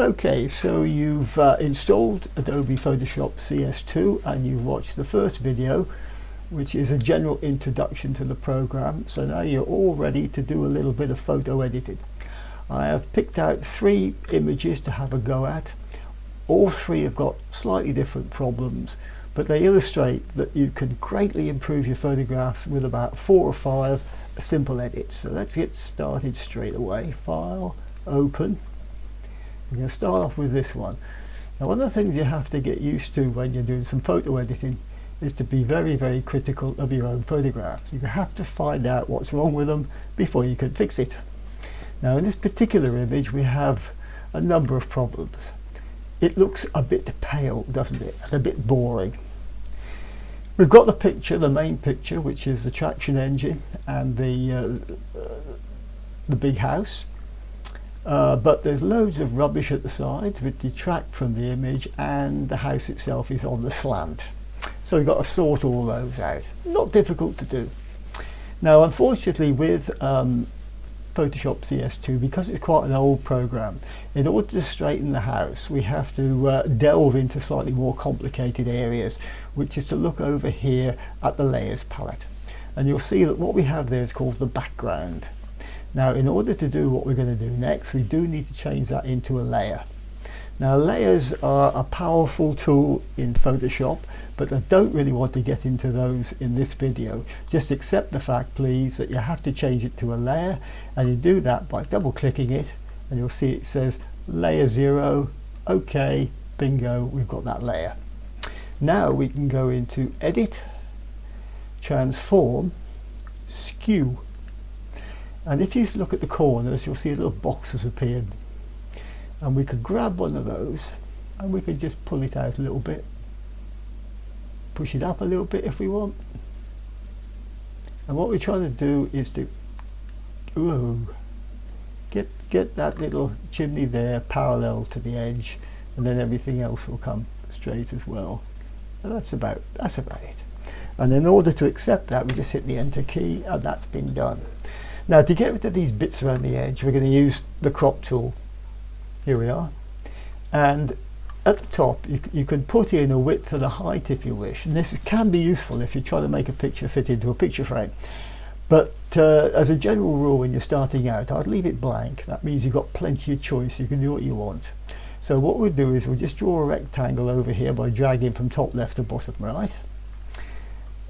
Okay, so you've installed Adobe Photoshop CS2 and you've watched the first video, which is a general introduction to the program. So now you're all ready to do a little bit of photo editing. I have picked out 3 images to have a go at. All 3 have got slightly different problems, but they illustrate that you can greatly improve your photographs with about 4 or 5 simple edits. So let's get started straight away. File, open. We're going to start off with this one. Now, one of the things you have to get used to when you're doing some photo editing is to be very, very critical of your own photographs. You have to find out what's wrong with them before you can fix it. Now, in this particular image, we have a number of problems. It looks a bit pale, doesn't it? And a bit boring. We've got the picture, the main picture, which is the traction engine and the big house. But there's loads of rubbish at the sides which detract from the image, and the house itself is on the slant. So we've got to sort all those out. Not difficult to do. Now, unfortunately, with Photoshop CS2, because it's quite an old program, in order to straighten the house, we have to delve into slightly more complicated areas, which is to look over here at the layers palette. And you'll see that what we have there is called the background. Now, in order to do what we're going to do next, we do need to change that into a layer. Now, layers are a powerful tool in Photoshop, but I don't really want to get into those in this video. Just accept the fact, please, that you have to change it to a layer, and you do that by double clicking it, and you'll see it says layer 0. Okay, bingo, we've got that layer. Now we can go into edit, transform, skew. And if you look at the corners, you'll see a little box has appeared. And we could grab one of those and we could just pull it out a little bit. Push it up a little bit if we want. And what we're trying to do is to get that little chimney there parallel to the edge, and then everything else will come straight as well. And that's about it. And in order to accept that, we just hit the enter key, and that's been done. Now, to get rid of these bits around the edge, we're going to use the crop tool. Here we are. And at the top, you can put in a width and a height if you wish. And this can be useful if you're trying to make a picture fit into a picture frame. But as a general rule, when you're starting out, I'd leave it blank. That means you've got plenty of choice. You can do what you want. So what we'll do is we'll just draw a rectangle over here by dragging from top left to bottom right.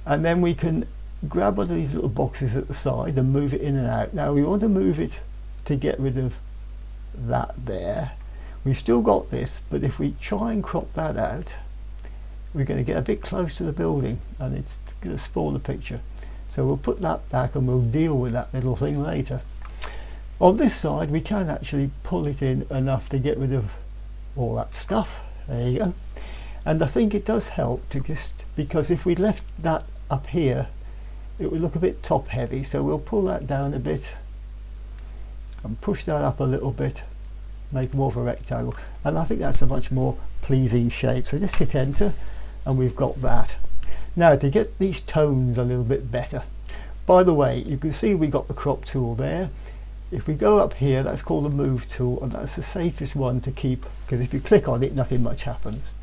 And then we can grab one of these little boxes at the side and move it in and out. Now, we want to move it to get rid of that there. We've still got this, but if we try and crop that out, we're going to get a bit close to the building and it's going to spoil the picture. So we'll put that back and we'll deal with that little thing later. On this side, we can actually pull it in enough to get rid of all that stuff. There you go. And I think it does help to just, because if we left that up here, it would look a bit top heavy. So we'll pull that down a bit and push that up a little bit, make more of a rectangle, and I think that's a much more pleasing shape. So just hit enter and we've got that. Now, to get these tones a little bit better, by the way, you can see we got the crop tool there. If we go up here, that's called the move tool, and that's the safest one to keep, because if you click on it, nothing much happens.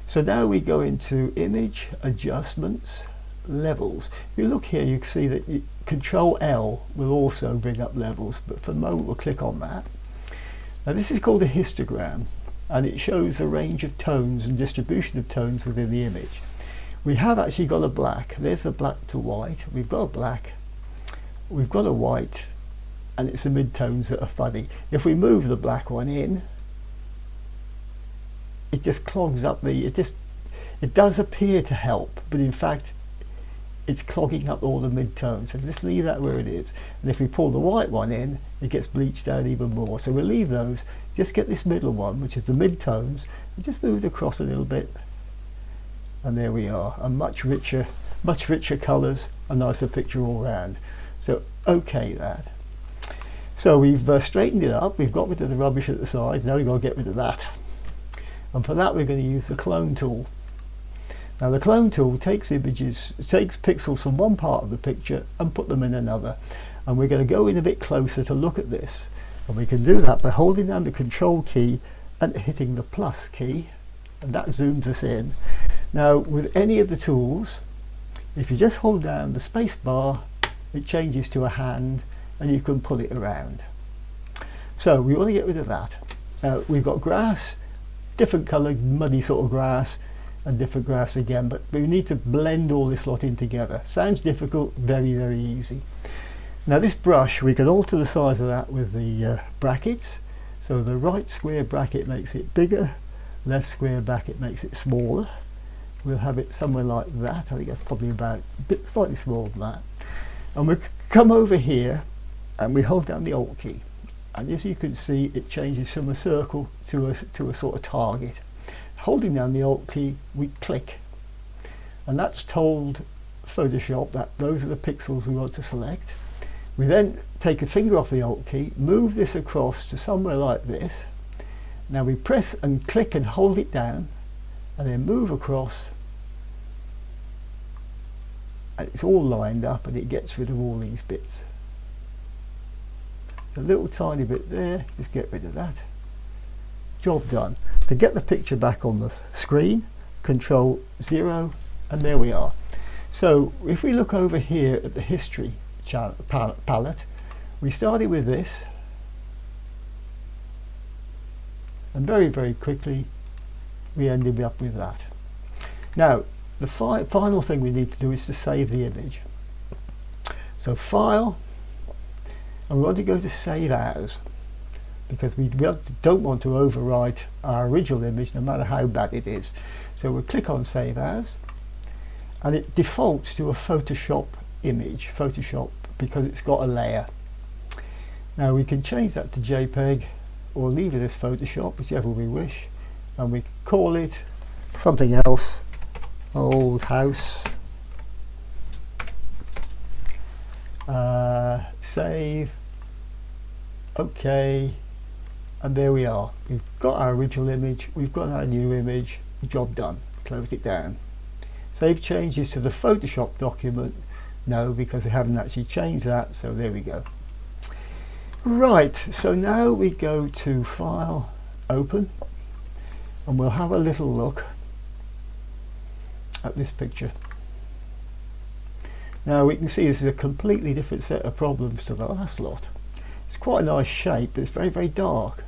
So now we go into image, adjustments, levels. If you look here, you can see that Control L will also bring up levels, but for the moment we'll click on that. Now, this is called a histogram, and it shows a range of tones and distribution of tones within the image. We have actually got a black. There's a black to white. We've got a black, we've got a white, and it's the mid-tones that are funny. If we move the black one in, it just clogs up it does appear to help, but in fact it's clogging up all the mid-tones. So just leave that where it is. And if we pull the white one in, it gets bleached out even more. So we'll leave those, just get this middle one, which is the mid-tones, and just move it across a little bit. And there we are, a much richer colours, a nicer picture all round. So okay that. So we've straightened it up, we've got rid of the rubbish at the sides, now we've got to get rid of that. And for that we're going to use the clone tool. Now, the clone tool takes pixels from one part of the picture and put them in another. And we're going to go in a bit closer to look at this. And we can do that by holding down the control key and hitting the plus key, and that zooms us in. Now with any of the tools, if you just hold down the space bar, it changes to a hand and you can pull it around. So we want to get rid of that. We've got grass, different coloured muddy sort of grass, and different grass again, but we need to blend all this lot in together. Sounds difficult, very, very easy. Now this brush, we can alter the size of that with the brackets. So the right square bracket makes it bigger, left square bracket makes it smaller. We'll have it somewhere like that. I think that's probably about a bit slightly smaller than that. And we come over here and we hold down the Alt key. And as you can see, it changes from a circle to a sort of target. Holding down the Alt key, we click. And that's told Photoshop that those are the pixels we want to select. We then take a finger off the Alt key, move this across to somewhere like this. Now we press and click and hold it down, and then move across, and it's all lined up and it gets rid of all these bits. A little tiny bit there, just get rid of that. Job done. To get the picture back on the screen, Control 0, and there we are. So if we look over here at the history palette, we started with this, and very, very quickly we ended up with that. Now the final thing we need to do is to save the image. So File, and we want to go to Save As, because we don't want to overwrite our original image no matter how bad it is. So we'll click on Save As, and it defaults to a Photoshop image, because it's got a layer. Now we can change that to JPEG or leave it as Photoshop, whichever we wish, and we call it something else, old house, save, OK, and there we are. We've got our original image, we've got our new image, job done. Close it down. Save changes to the Photoshop document. No, because we haven't actually changed that, so there we go. Right, so now we go to File, Open, and we'll have a little look at this picture. Now we can see this is a completely different set of problems to the last lot. It's quite a nice shape, but it's very, very dark.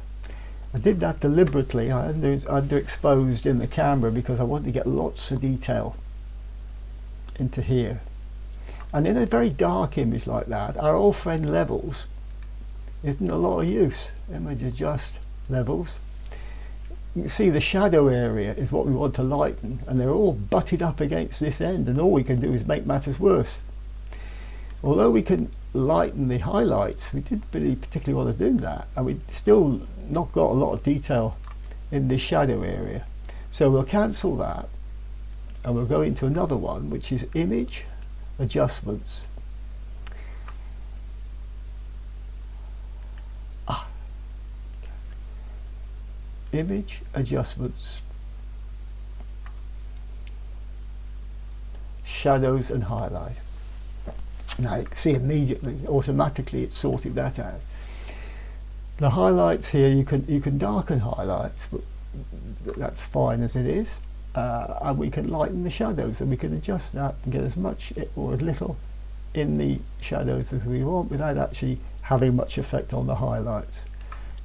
I did that deliberately. I underexposed in the camera because I wanted to get lots of detail into here. And in a very dark image like that, our old friend levels isn't a lot of use. Image adjust levels. You can see the shadow area is what we want to lighten, and they're all butted up against this end, and all we can do is make matters worse. Although we can lighten the highlights, we didn't really particularly want to do that, and we still not got a lot of detail in this shadow area. So we'll cancel that, and we'll go into another one, which is Image Adjustments. Image Adjustments, Shadows and Highlight. Now you can see immediately, automatically it's sorted that out. The highlights here, you can darken highlights, but that's fine as it is. And we can lighten the shadows, and we can adjust that and get as much or as little in the shadows as we want without actually having much effect on the highlights.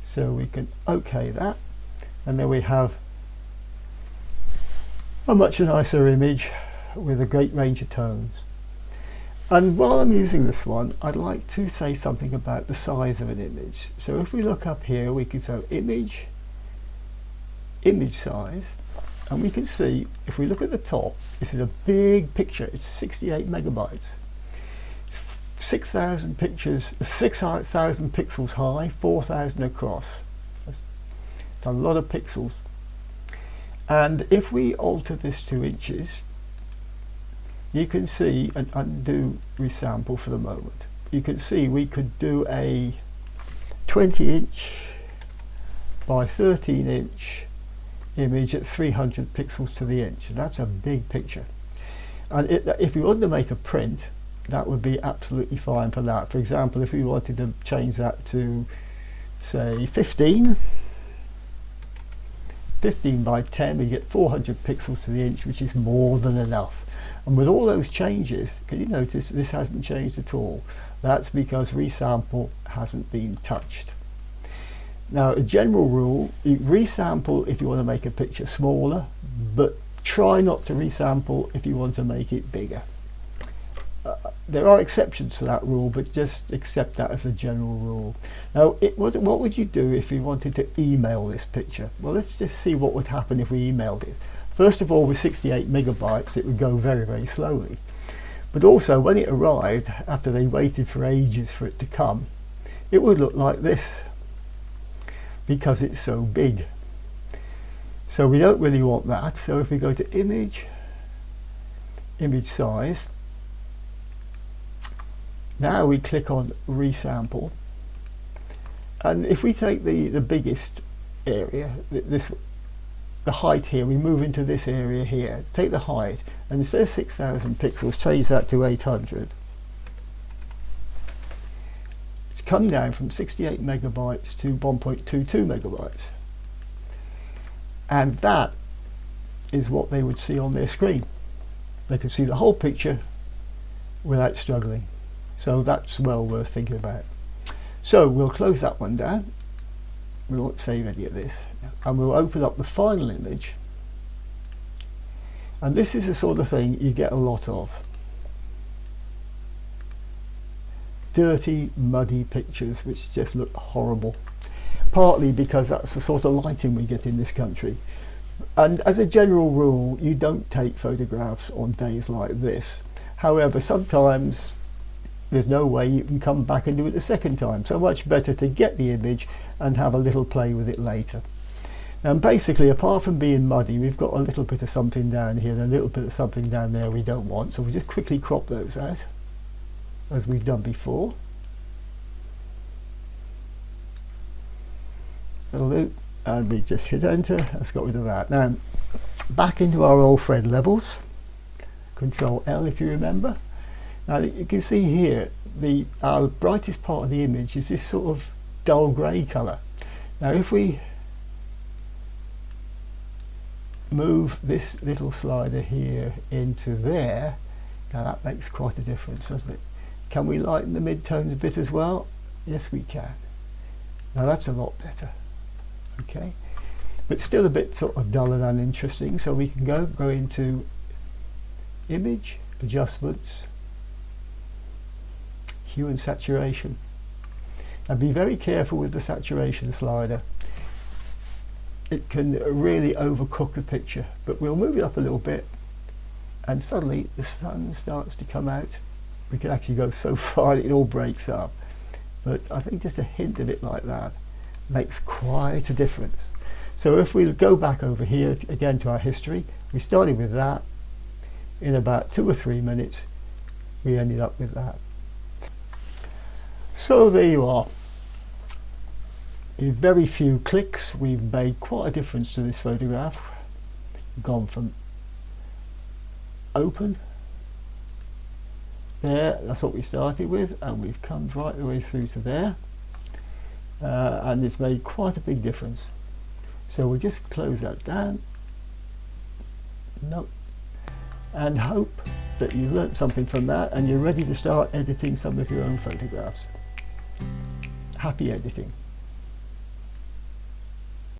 So we can OK that, and then we have a much nicer image with a great range of tones. And while I'm using this one, I'd like to say something about the size of an image. So if we look up here, we can say image size, and we can see, if we look at the top, this is a big picture. It's 68 megabytes. It's 6,000 pictures, 6,000 pixels high, 4,000 across. It's a lot of pixels. And if we alter this to inches, you can see, and undo resample for the moment, you can see we could do a 20-inch by 13-inch image at 300 pixels to the inch. That's a big picture. And if we wanted to make a print, that would be absolutely fine for that. For example, if we wanted to change that to, say, 15, 15 by 10, we get 400 pixels to the inch, which is more than enough. And with all those changes, can you notice this hasn't changed at all? That's because resample hasn't been touched. Now, a general rule, you resample if you want to make a picture smaller, but try not to resample if you want to make it bigger. There are exceptions to that rule, but just accept that as a general rule. Now, what would you do if you wanted to email this picture? Well, let's just see what would happen if we emailed it. First of all, with 68 megabytes, it would go very, very slowly. But also, when it arrived, after they waited for ages for it to come, it would look like this, because it's so big. So we don't really want that. So if we go to image, image size, now we click on resample, and if we take the biggest area, the height here, we move into this area here, take the height, and instead of 6,000 pixels, change that to 800. It's come down from 68 megabytes to 1.22 megabytes. And that is what they would see on their screen. They could see the whole picture without struggling. So that's well worth thinking about. So we'll close that one down. We won't save any of this. And we'll open up the final image. And this is the sort of thing you get a lot of. Dirty, muddy pictures which just look horrible. Partly because that's the sort of lighting we get in this country. And as a general rule, you don't take photographs on days like this. However, sometimes there's no way you can come back and do it a second time. So much better to get the image and have a little play with it later. And basically, apart from being muddy, we've got a little bit of something down here and a little bit of something down there we don't want. So we just quickly crop those out, as we've done before. That'll do. And we just hit enter. That's got rid of that. Now, back into our old friend levels. Control L if you remember. Now you can see here, our brightest part of the image is this sort of dull grey colour. Now if we move this little slider here into there, now that makes quite a difference, doesn't it? Can we lighten the midtones a bit as well? Yes, we can. Now that's a lot better. Okay, but still a bit sort of dull and uninteresting, so we can go into image, adjustments, hue and saturation. And be very careful with the saturation slider. It can really overcook the picture, but we'll move it up a little bit and suddenly the sun starts to come out. We can actually go so far it all breaks up, but I think just a hint of it like that makes quite a difference. So if we go back over here again to our history, we started with that. In about 2 or 3 minutes we ended up with that. So there you are. In very few clicks we've made quite a difference to this photograph. We've gone from open there, that's what we started with, and we've come right the way through to there. And it's made quite a big difference. So we'll just close that down. Nope. And hope that you learnt something from that and you're ready to start editing some of your own photographs. Happy editing.